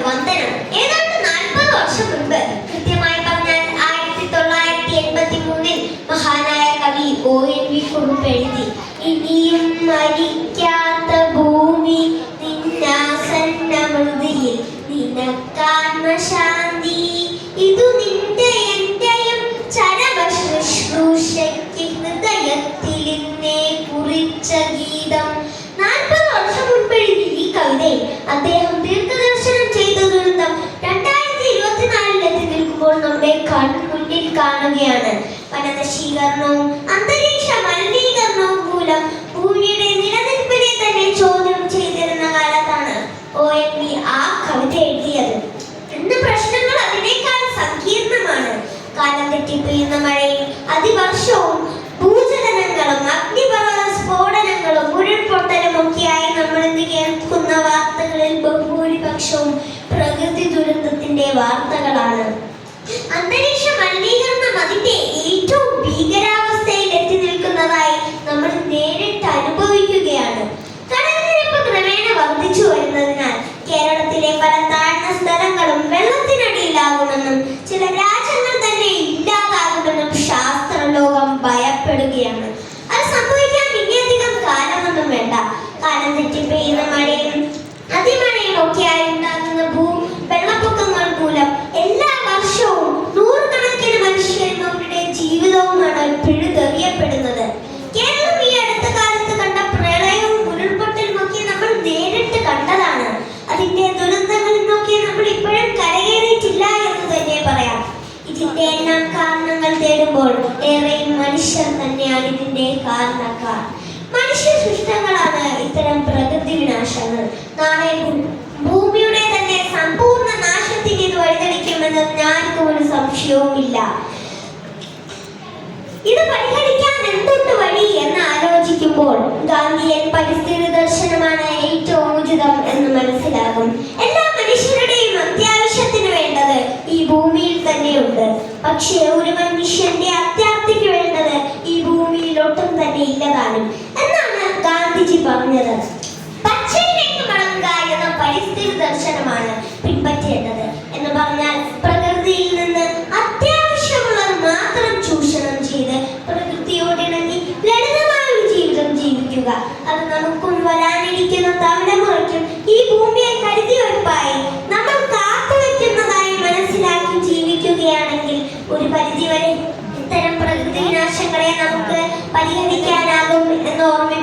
വന്ദനം. ഏതാണ്ട് 40 വർഷം മുൻപ്, കൃത്യമായി പറഞ്ഞാൽ 1983-ൽ മഹാനായ കവി ONV കുറുപ്പ് എഴുതി: ഇനിയും മരിക്കാത്ത ഭൂമി നിന്നാസന്നമൃതിയിൽ നിനക്കാത്മശാന്തി. ഇതു നിന്റെ എന്റെയും ചരമശുശ്രൂഷയ്ക്ക് ഹൃദയത്തിലിന്നേ കുറിച്ച ഗീതം. 40 വർഷം മുൻപ് എഴുതി ഈ കവിതയിൽ അദ്ദേഹം ദീർഘദർശനം ചെയ്ത ദുരന്തം 2024-ൽ എത്തി നിൽക്കുമ്പോൾ നമ്മുടെ കൺമുന്നിൽ കാണുകയാണ്. വനനശീകരണവും അന്തരീക്ഷ മലിനീകരണവും മൂലം ഭൂമിയുടെ നിലനിൽപ്പിനെ തന്നെ ചോദ്യം ചെയ്തിരുന്ന കാലത്താണ് ONV ആ കവിത എഴുതിയത്. ഇന്ന് പ്രശ്നങ്ങൾ അതിനേക്കാൾ സങ്കീർണമാണ്. കാലം തെറ്റി പെയ്യുന്ന മഴയും അതിവർഷവും ഭൂചലനങ്ങളും അഗ്നിപർവ്വത സ്ഫോടനങ്ങളും ഉരുൾപൊട്ടലും ഒക്കെയായി നമ്മൾ ഇന്ന് കേൾക്കുന്ന വാർത്തകളിൽ ബഹുഭൂരിപക്ഷവും പ്രകൃതി ദുരന്തത്തിന്റെ വാർത്തകളാണ്. അന്തരീക്ഷ മലിനീകരണം അതിന്റെ ഏറ്റവും ഭീകരാവസ്ഥയിൽ എത്തി നിൽക്കുന്നതായി നമ്മൾ നേരിട്ട് അനുഭവിക്കുകയാണ്. കടൽനിരപ്പ് ക്രമേണ വർദ്ധിച്ചു വരുന്നതിനാൽ കേരളത്തിലെ പല താഴ്ന്ന സ്ഥലങ്ങളും വെള്ളത്തിനടിയിലാകുമെന്നും ചില രാജ്യങ്ങൾ തന്നെ ഇല്ലാതാകുമെന്നും ശാസ്ത്രലോകം ഭയപ്പെടുകയാണ്. അത് സംഭവിക്കാൻ ഇനിയധികം കാലമൊന്നും വേണ്ട. കാലം തെറ്റി പെയ്യുന്ന മഴയും അതിമഴയും ഒക്കെയായി ഉണ്ടാകുന്ന വെള്ളപ്പൊക്കങ്ങൾ മൂലം എല്ലാ വർഷവും നൂറുകണക്കിന് മനുഷ്യരുടെ ജീവിതവുമാണ് പിഴുതെറിയപ്പെടുന്നത്. കേരളം ഈ അടുത്ത കാലത്ത് കണ്ട പ്രളയവും ഉരുൾപൊട്ടലും ഒക്കെ നമ്മൾ നേരിട്ട് കണ്ടതാണ്. അതിന്റെ ദുരന്തങ്ങളിൽ നിന്നൊക്കെ നമ്മൾ ഇപ്പോഴും കരകയറിയിട്ടില്ല എന്ന് തന്നെ പറയാം. ഇതിന്റെ എല്ലാം കാരണങ്ങൾ തേടുമ്പോൾ ഏറെയും മനുഷ്യർ തന്നെയാണ് ഇതിന്റെ കാരണക്കാർ. മനുഷ്യ സൃഷ്ടങ്ങളാണ് ഇത്തരം പ്രകൃതി വിനാശങ്ങൾ. നാളെ ഭൂമിയുടെ തന്നെ സമ്പൂർണ്ണ നാശത്തിന് ഇത് വഴിതെളിക്കുമെന്ന് ഞാനും ഒരു സംശയവുമില്ല. ഇത് പരിഹരിക്കാൻ എന്തുണ്ട് വഴി എന്ന് ആലോചിക്കുമ്പോൾ ഗാന്ധിയൻ പരിസ്ഥിതി ദർശനമാണ് ഏറ്റവും ഉചിതം എന്ന് മനസ്സിലാകും. എല്ലാ മനുഷ്യരുടെയും അത്യാവശ്യത്തിന് വേണ്ടത് ഈ ഭൂമിയിൽ തന്നെയുണ്ട്. പക്ഷേ ഒരു മനുഷ്യന്റെ അത്യാർത്ഥിക്ക് വേണ്ടത് ഈ ഭൂമിയിൽ ഒട്ടും തന്നെ ഇല്ലതാനും എന്നാണ് ഗാന്ധിജി പറഞ്ഞത്. പച്ചയിലേക്ക് മടങ്ങുക എന്ന പരിസ്ഥിതി ദർശനമാണ് പിൻപറ്റേണ്ടത്. എന്ന് പറഞ്ഞാൽ പ്രകൃതിയിൽ നിന്ന് അത്യാവശ്യമുള്ളത് മാത്രം ചൂഷണം ചെയ്ത് പ്രകൃതിയോടിണങ്ങി ലളിതമായ ഒരു ജീവിതം ജീവിക്കുക. അത് നമുക്കും വരാനിരിക്കുന്ന തലമുറയ്ക്കും ഈ ഭൂമിയെ കരുതിവെപ്പായി നമ്മൾ കാത്തുവെക്കുന്നതായി മനസ്സിലാക്കി ജീവിക്കുകയാണെങ്കിൽ ഒരു പരിധിവരെ ഇത്തരം പ്രകൃതി വിനാശങ്ങളെ നമുക്ക് പരിഹരിക്കാനാകും എന്ന് ഓർമ്മ